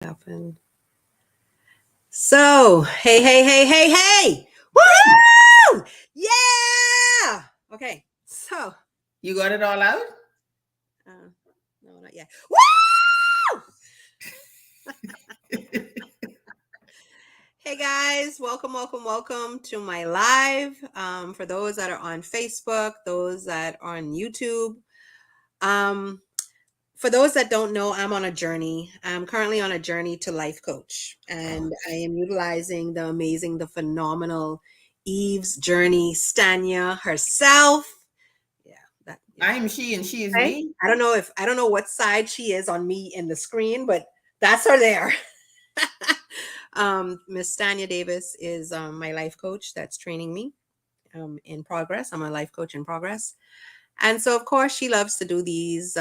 Happen. So, hey. Woo! Yeah! Okay. So, You got it all out? uh, no, not yet. Woo! Hey guys, welcome to my live. For those that are on Facebook, those that are on YouTube. Um, for those that don't know, I'm on a journey. I'm currently on a journey to life coach, and I am utilizing the amazing, the phenomenal Eve's Journey Stania herself. Yeah, that yeah. I'm she and she is Okay. me. I don't know what side she is on me in the screen, but that's her there. Miss Stania Davis is my life coach that's training me in progress. I'm a life coach in progress. And so, of course, she loves to do these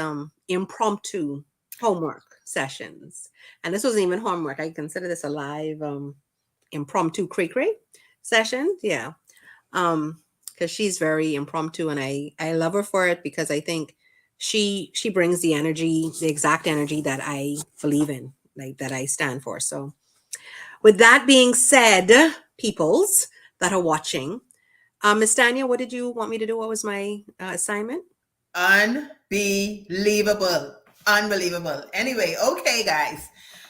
impromptu homework sessions. And this wasn't even homework. I consider this a live impromptu cray session. Yeah. Because she's very impromptu, and I love her for it because I think she brings the energy, the exact energy that I believe in, like that I stand for. So, with that being said, peoples that are watching, Miss Tanya, what did you want me to do? What was my assignment? Unbelievable. Unbelievable. Anyway, okay, guys.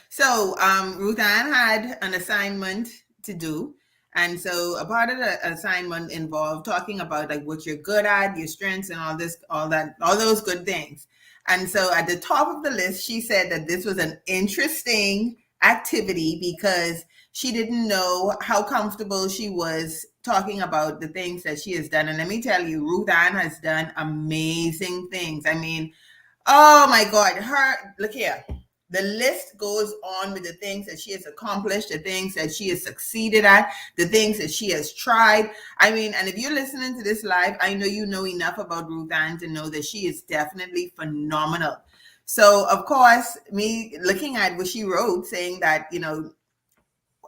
So Ruth Ann had an assignment to do. And so a part of the assignment involved talking about like what you're good at, your strengths and all this, all that, all those good things. And so at the top of the list, she said that this was an interesting activity because she didn't know how comfortable she was talking about the things that she has done. And let me tell you, Ruth Ann has done amazing things. I mean, oh my God, look here. The list goes on with the things that she has accomplished, the things that she has succeeded at, the things that she has tried. I mean, and if you're listening to this live, I know you know enough about Ruth Ann to know that she is definitely phenomenal. So, of course, me looking at what she wrote, saying that,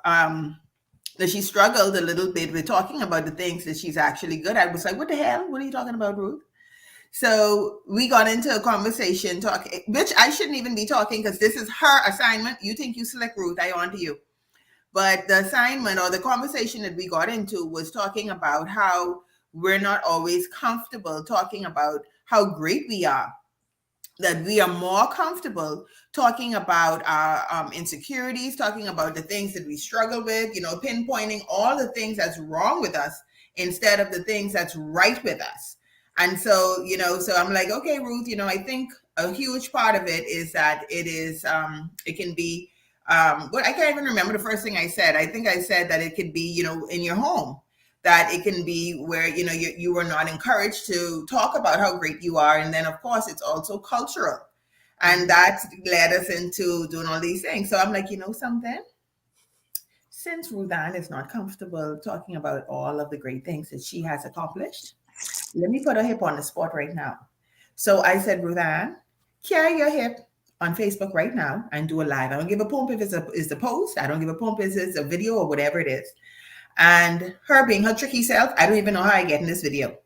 that she struggled a little bit with talking about the things that she's actually good at. I was like, what the hell? What are you talking about, Ruth? So we got into a conversation talking, which I shouldn't even be talking because this is her assignment. You think you select Ruth, I on to you. But the assignment or the conversation that we got into was talking about how we're not always comfortable talking about how great we are, that we are more comfortable talking about our insecurities, talking about the things that we struggle with, pinpointing all the things that's wrong with us instead of the things that's right with us. And so, so I'm like, okay, Ruth, I think a huge part of it is that it can be, what I can't even remember the first thing I said. I think I said that it could be, in your home, that it can be where you were not encouraged to talk about how great you are, and then of course it's also cultural, and that led us into doing all these things. So I'm like, something, since Ruth Ann is not comfortable talking about all of the great things that she has accomplished, let me put her hip on the spot right now. So I said, Ruth Ann, carry your hip on Facebook right now and do a live. I don't give a pump if it's a post. I don't give a pump if it's a video or whatever it is. And her being her tricky self, I don't even know how I get in this video.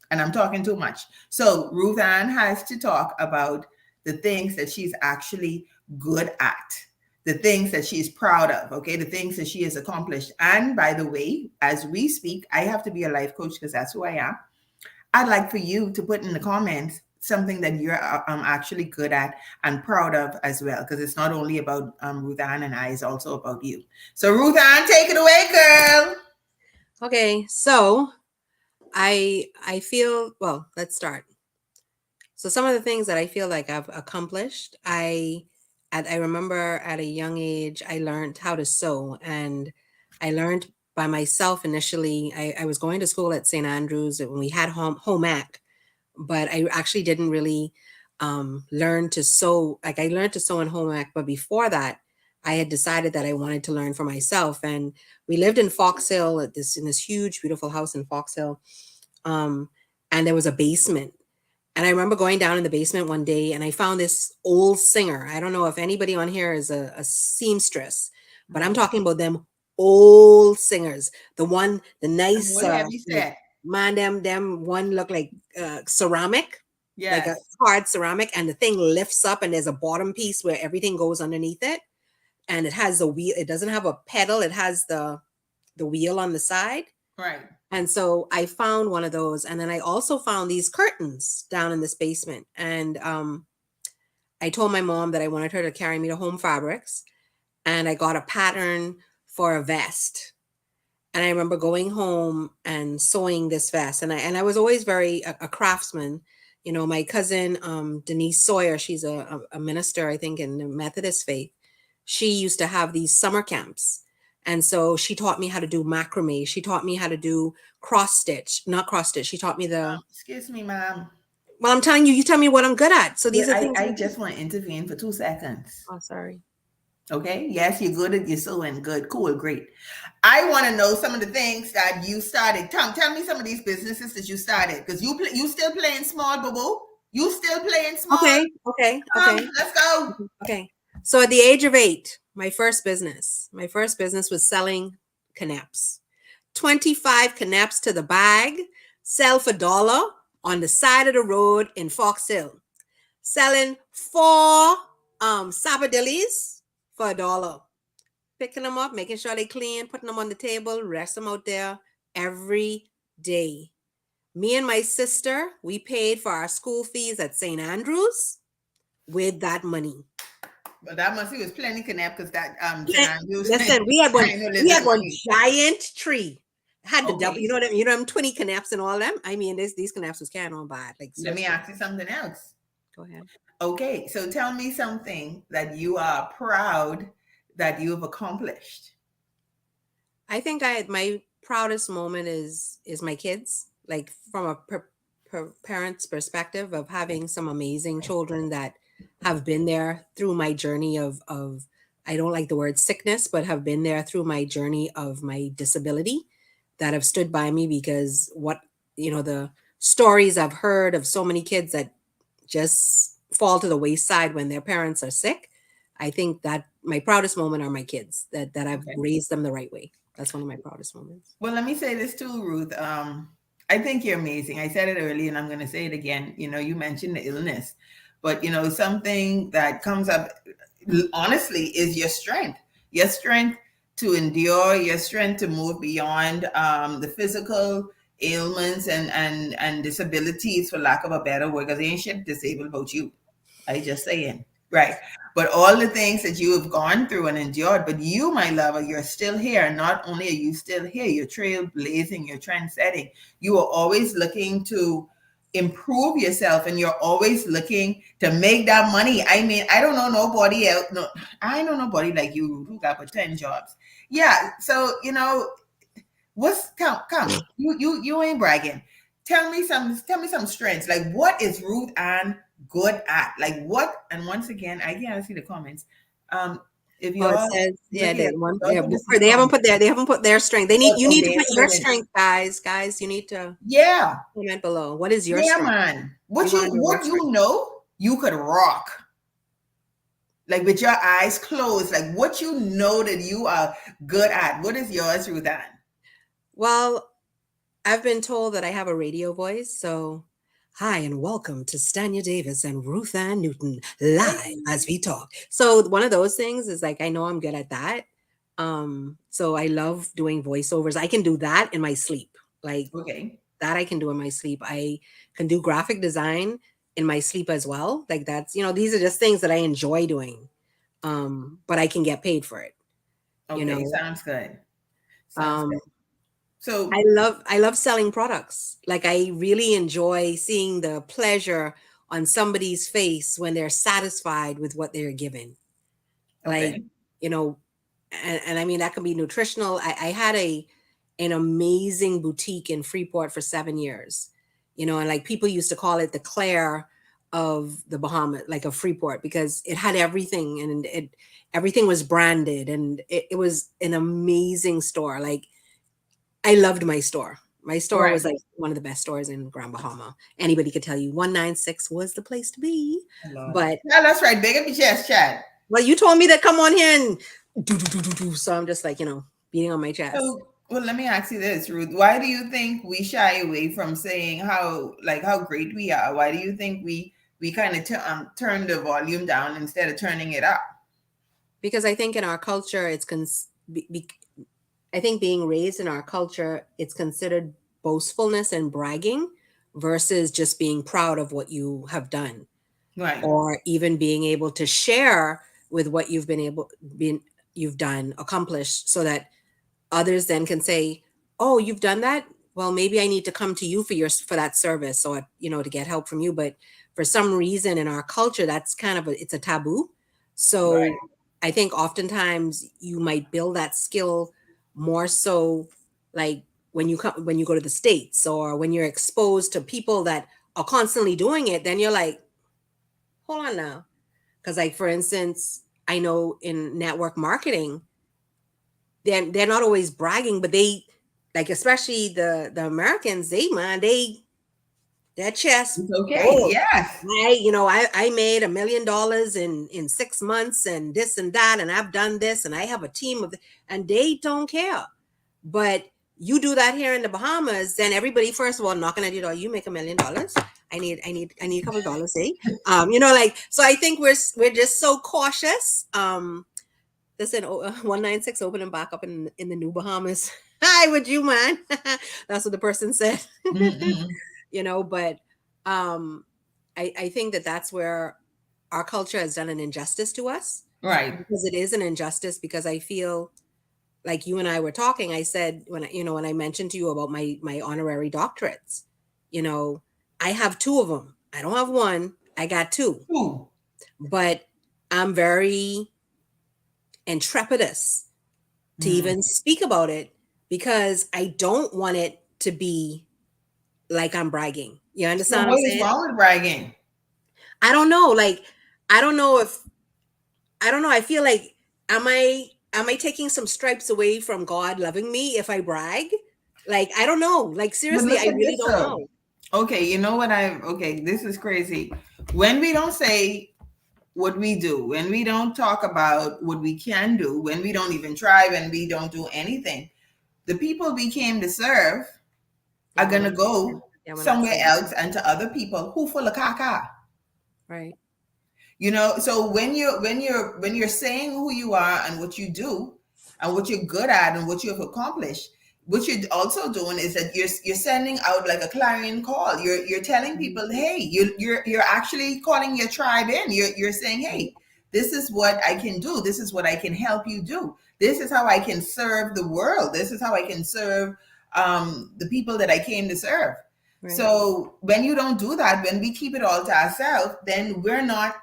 And I'm talking too much. So Ruth Ann has to talk about the things that she's actually good at, the things that she's proud of, okay, the things that she has accomplished. And by the way, as we speak, I have to be a life coach because that's who I am. I'd like for you to put in the comments something that you're actually good at and proud of as well, because it's not only about Ruth Ann and I, it's also about you. So Ruth Ann, take it away, girl. Okay, so I feel, well, let's start. So some of the things that I feel like I've accomplished, I remember at a young age I learned how to sew, and I learned by myself initially. I was going to school at St. Andrews and we had home ec, but I actually didn't really learn to sew. Like I learned to sew in home ec, but before that, I had decided that I wanted to learn for myself. And we lived in Fox Hill in this huge, beautiful house in Fox Hill, and there was a basement. And I remember going down in the basement one day and I found this old singer. I don't know if anybody on here is a seamstress, but I'm talking about them old singers. The nice, What have you like, said? man, them one look like ceramic, like a Yes. hard ceramic, and the thing lifts up and there's a bottom piece where everything goes underneath it. and it has the wheel. It doesn't have a pedal. It has the wheel on the side. Right. And so I found one of those, and then I also found these curtains down in this basement. And I told my mom that I wanted her to carry me to Home Fabrics, and I got a pattern for a vest. And I remember going home and sewing this vest, and I was always very a craftsman. You know, my cousin Denise Sawyer, she's a minister, I think, in the Methodist faith. She used to have these summer camps. And so she taught me how to do macrame. She taught me how to do cross stitch, not cross stitch. She taught me the, Excuse me, ma'am. well, I'm telling you, you tell me what I'm good at. So these are things. I just want to intervene for 2 seconds. Oh, sorry. Okay. Yes, you're good at your sewing. Good. Cool. Great. I want to know some of the things that you started. Tell me some of these businesses that you started, because you still playing small, boo boo. You still playing small. Okay. Let's go. Okay. So at the age of 8, my first business was selling canaps. 25 canaps to the bag, sell for $1 on the side of the road in Fox Hill. Selling 4 sabadillis for $1. Picking them up, making sure they clean, putting them on the table, rest them out there every day. Me and my sister, we paid for our school fees at St. Andrews with that money. But that must was plenty canap, because that listen, we had one giant tree. Had the double, you know them 20 canaps and all them. I mean, these canaps was carrying on by. Like, let me ask you something else. Go ahead. Okay, so tell me something that you are proud that you've accomplished. I think my proudest moment is my kids. Like, from a parent's perspective, of having some amazing children that have been there through my journey of I don't like the word sickness, but have been there through my journey of my disability, that have stood by me, because the stories I've heard of so many kids that just fall to the wayside when their parents are sick. I think that my proudest moment are my kids, that I've raised them the right way. That's one of my proudest moments. Well, let me say this too, Ruth. I think you're amazing. I said it earlier, and I'm going to say it again. You mentioned the illness, but something that comes up honestly is your strength to endure, your strength to move beyond the physical ailments and disabilities, for lack of a better word, because ain't shit disabled about you. I just saying, right? But all the things that you have gone through and endured, but you, my lover, you're still here. Not only are you still here, you're trailblazing, you're trendsetting. You are always looking to improve yourself, and you're always looking to make that money. I mean, I don't know nobody else. No, I know nobody like you who got 10 jobs. Yeah. So, come. You ain't bragging. Tell me some strengths. Like, what is Ruth Ann good at? Like, what? And once again, I can't see the comments. If you they haven't put their strength. You need to put your strength, guys. Guys, you need to comment below. What is your strength? Man. What you know you could rock. Like, with your eyes closed, like, what you know that you are good at. What is yours, Ruth Ann? Well, I've been told that I have a radio voice, so hi and welcome to Stanya Davis and Ruth Ann Newton live as we talk. So one of those things is, like, I know I'm good at that. So I love doing voiceovers. I can do that in my sleep. Like, that I can do in my sleep. I can do graphic design in my sleep as well. Like, that's, these are just things that I enjoy doing. But I can get paid for it. Sounds good. So I love selling products. Like, I really enjoy seeing the pleasure on somebody's face when they're satisfied with what they're given. Like, and I mean, that can be nutritional. I had an amazing boutique in Freeport for 7 years, and like, people used to call it the Claire of the Bahamas, like, of Freeport, because it had everything, and everything was branded, and it was an amazing store. Like, I loved my store. My store was like one of the best stores in Grand Bahama. Anybody could tell you 196 was the place to be. But yeah, that's right. Big up your chest, Chad. Well, you told me to come on here and do. So I'm just like, beating on my chest. So, well, let me ask you this, Ruth. Why do you think we shy away from saying how great we are? Why do you think we kind of turn the volume down instead of turning it up? because I think in our culture, I think being raised in our culture, it's considered boastfulness and bragging versus just being proud of what you have done, Right. or even being able to share with what you've done, accomplished, so that others then can say, "Oh, you've done that? Well, maybe I need to come to you for that service, or to get help from you." But for some reason in our culture, that's kind of it's a taboo. Right. So I think oftentimes you might build that skill more so, like when you go to the States, or when you're exposed to people that are constantly doing it, then you're like, hold on now. Because, like, for instance, I know in network marketing, they're not always bragging, but they, like, especially the Americans, their chest. It's okay. Oh, Yes. I made $1 million in 6 months, and this and that, and I've done this, and I have a team and they don't care. But you do that here in the Bahamas, then everybody, first of all, knocking at your door, you make $1 million. I need a couple of dollars, eh? Like, so I think we're just so cautious. Listen, 196 opening back up in the New Bahamas. Hi, would you mind? That's what the person said. Mm-mm. But I think that's where our culture has done an injustice to us, Right. because it is an injustice. Because I feel like you and I were talking, I said, when I mentioned to you about my honorary doctorates, I have two of them. I don't have one. I got two, Ooh. but I'm very intrepidous to Mm. even speak about it, because I don't want it to be like I'm bragging. You So understand what I'm what is saying? wrong with bragging? I don't know. Like, I don't know if I don't know. I feel like, am I taking some stripes away from God loving me if I brag? Like, I don't know. Like, But seriously, look I at really this don't though. know. Okay, you know what okay, this is crazy. When we don't say what we do, when we don't talk about what we can do, when we don't even try, when we don't do anything, the people we came to serve They are will gonna not say it. go They will not somewhere say it. else and to other people who full of caca. Right. So when you're saying who you are and what you do and what you're good at and what you've accomplished, what you're also doing is that you're sending out like a clarion call. You're telling people, hey, you're actually calling your tribe in. You're saying, hey, this is what I can do. This is what I can help you do. This is how I can serve the world. This is how I can serve the people that I came to serve. Right. So when you don't do that, when we keep it all to ourselves, then we're not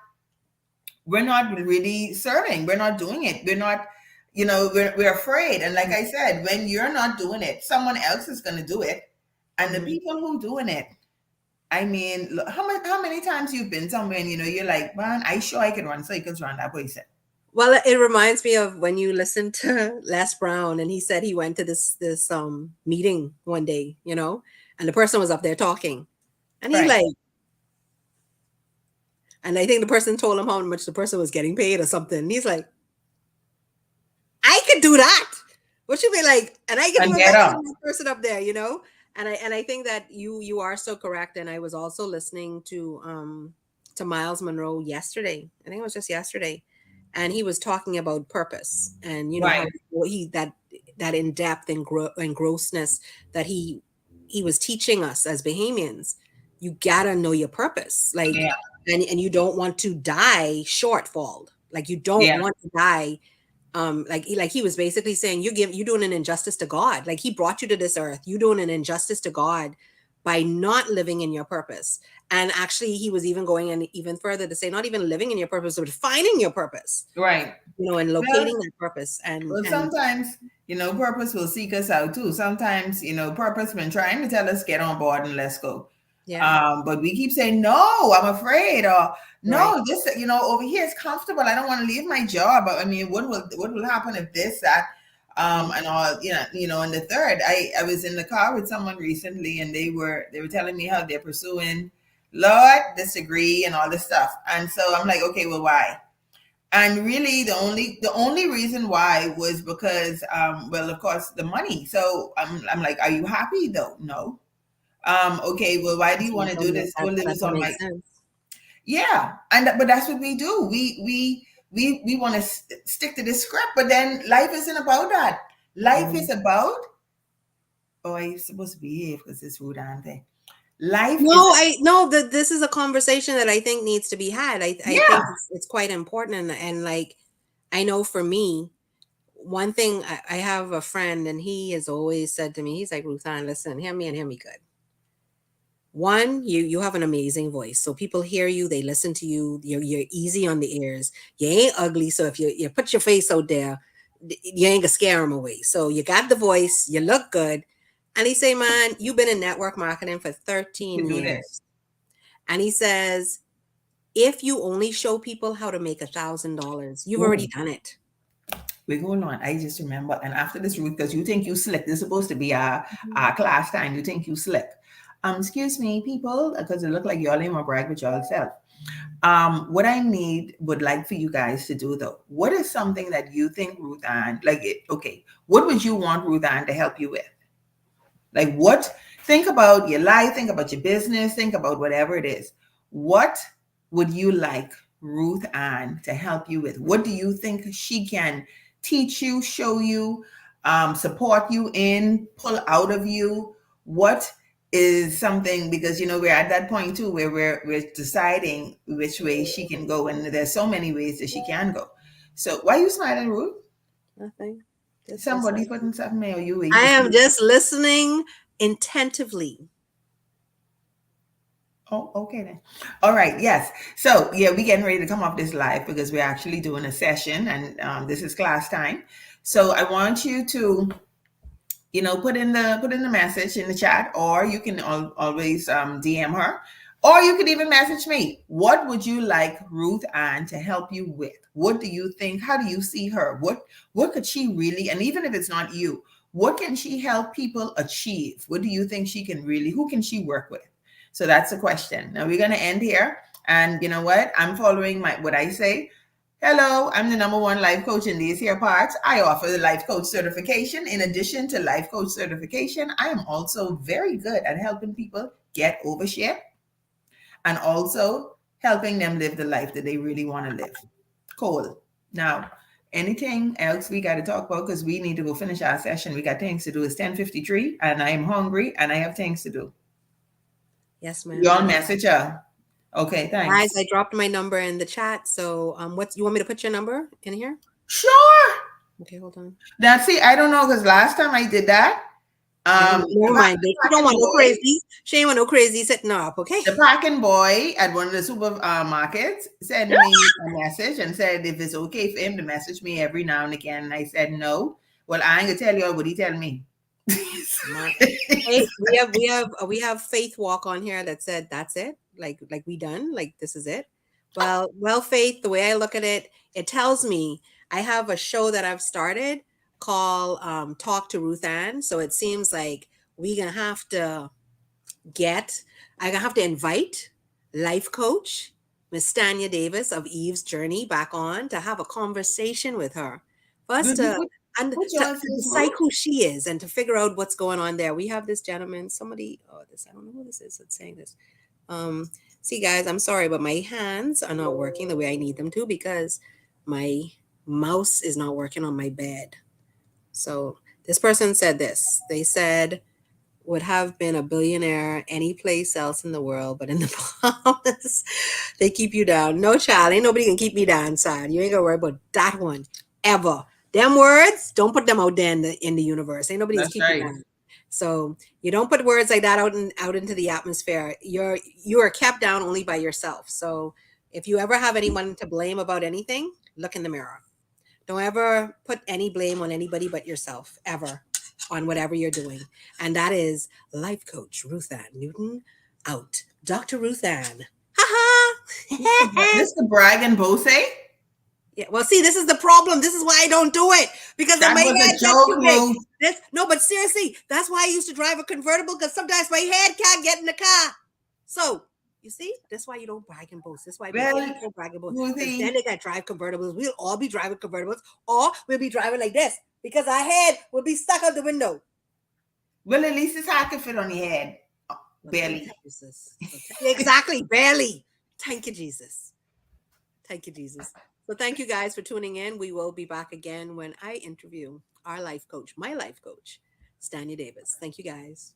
really serving. We're not doing it. We're not, we're afraid. And like I said, when you're not doing it, someone else is going to do it. And the Mhm. people who doing it, I mean, look, how many times you've been somewhere and you're like, man, I sure I could run cycles around that place. Well, it reminds me of when you listened to Les Brown, and he said he went to this meeting one day, and the person was up there talking, and he's Right. like, and I think the person told him how much the person was getting paid or something. And he's like, I could do that. What you mean, like, and I could do And it get better up. than that person up there. And I think that you are so correct. And I was also listening to Miles Monroe yesterday. I think it was just yesterday, and he was talking about purpose, and how Right. he that in depth and grossness that he was teaching us as Bahamians. You gotta know your purpose, like, Yeah. and you don't want to die shortfall. Like, you don't Yeah. want to die, like he was basically saying, you're doing an injustice to God. Like, he brought you to this earth, you're doing an injustice to God by not living in your purpose. And actually, he was even going in even further to say, not even living in your purpose, but finding your purpose, Right. and Well, locating that purpose. And sometimes, purpose will seek us out too. Sometimes, purpose been trying to tell us get on board and let's go. yeah, But we keep saying, no, I'm afraid, or right, no, this, over here is comfortable. I don't want to leave my job. But I mean, what will happen if this, that, mm, and all, and the third, I was in the car with someone recently and they were telling me how they're pursuing Lord, this degree and all this stuff. And so I'm like, okay, well, why? And really the only reason why was because well, of course, the money. So I'm like, are you happy though? No. Okay, well, why do you want to do this? Well, it that was don't on make my, sense. yeah. But that's what we do. We we want to stick to this script, but then life isn't about that. Life is about, oh, I'm supposed to behave because it's Ruth Ann thing. Life No, is, this is a conversation that I think needs to be had. I think yeah. it's quite important, and like I know for me, one thing I have a friend, and he has always said to me, he's like, Ruth Ann, listen, hear me and hear me good. One, you have an amazing voice, so people hear you, they listen to you. You're easy on the ears. You ain't ugly, so if you put your face out there, you ain't gonna scare them away. So you got the voice, you look good, and he say, man, you've been in network marketing for 13 To do this. years, and he says, if you only show people how to make $1,000, you've already done it. We're going on. I just remember, and after this, Ruth, because you think you slick. This is supposed to be our class time. You think you slick. Excuse me, people, because it look like y'all ain't gonna brag with y'all self. What I would like for you guys to do though, what is something that you think Ruth Ann, okay, what would you want Ruth Ann to help you with? Like what, think about your life, think about your business, think about whatever it is. What would you like Ruth Ann to help you with? What do you think she can teach you, show you, support you in, pull out of you? What is something, because we're at that point too where we're deciding which way she can go, and there's so many ways that she can go. So why are you smiling, Ruth? Nothing. Somebody putting something there, or you? I am just listening attentively. Oh, okay then. All right. Yes. So yeah, we're getting ready to come off this live because we're actually doing a session, and this is class time. So I want you to, put in the message in the chat, or you can always DM her, or you could even message me. What would you like Ruth Ann to help you with? What do you think? How do you see her? What could she really? And even if it's not you, what can she help people achieve? What do you think she can really? Who can she work with? So that's the question. Now we're going to end here. And you know what? I'm following what I say. Hello, I'm the #1 life coach in these here parts. I offer the life coach certification. In addition to life coach certification, I am also very good at helping people get overshare and also helping them live the life that they really want to live. Cool. Now, anything else we got to talk about, because we need to go finish our session. We got things to do. It's 10:53 and I am hungry and I have things to do. Yes, ma'am. Y'all message her. Okay, thanks. Guys, I dropped my number in the chat. So you want me to put your number in here? Sure. Okay, hold on. Now, see, I don't know, because last time I did that, never mind. She don't want no crazy. She ain't want no crazy setting up, okay? The parking boy at one of the supermarkets sent me a message and said if it's okay for him to message me every now and again. And I said no. Well, I ain't gonna tell you what he tell me. Hey, we have Faith Walk on here that said that's it. Like we done. Like this is it. Well, Faith, the way I look at it, it tells me I have a show that I've started called Talk to Ruth Ann. So it seems like we're gonna have to I'm gonna have to invite life coach Miss Tanya Davis of Eve's Journey back on to have a conversation with her. First to decide who she is and to figure out what's going on there. We have this gentleman, I don't know who this is that's saying this. See guys, I'm sorry, but my hands are not working the way I need them to because my mouse is not working on my bed. So this person said this. They said, would have been a billionaire any place else in the world, but in the Bahamas, they keep you down. No, child, ain't nobody can keep me down, son. You ain't gonna worry about that one ever. Them words, don't put them out there in the universe. Ain't nobody can keep you down. So you don't put words like that out into the atmosphere. You are kept down only by yourself. So if you ever have anyone to blame about anything, look in the mirror. Don't ever put any blame on anybody but yourself, ever, on whatever you're doing. And that is life coach Ruth Ann Newton out. Dr. Ruth Ann. Ha-ha. This the brag and boast. Yeah, well, see, this is the problem. This is why I don't do it. Because that my was head a joke, gets no, but seriously, that's why I used to drive a convertible, because sometimes my head can't get in the car. So you see, that's why you don't brag and boast. That's why people don't brag and boast. Then they got drive convertibles. We'll all be driving convertibles, or we'll be driving like this because our head will be stuck out the window. Well, at least it's hard to fit on your head. Barely. Exactly, barely. Thank you, Jesus. Thank you, Jesus. So thank you guys for tuning in. We will be back again when I interview our life coach, my life coach, Stanya Davis. Thank you guys.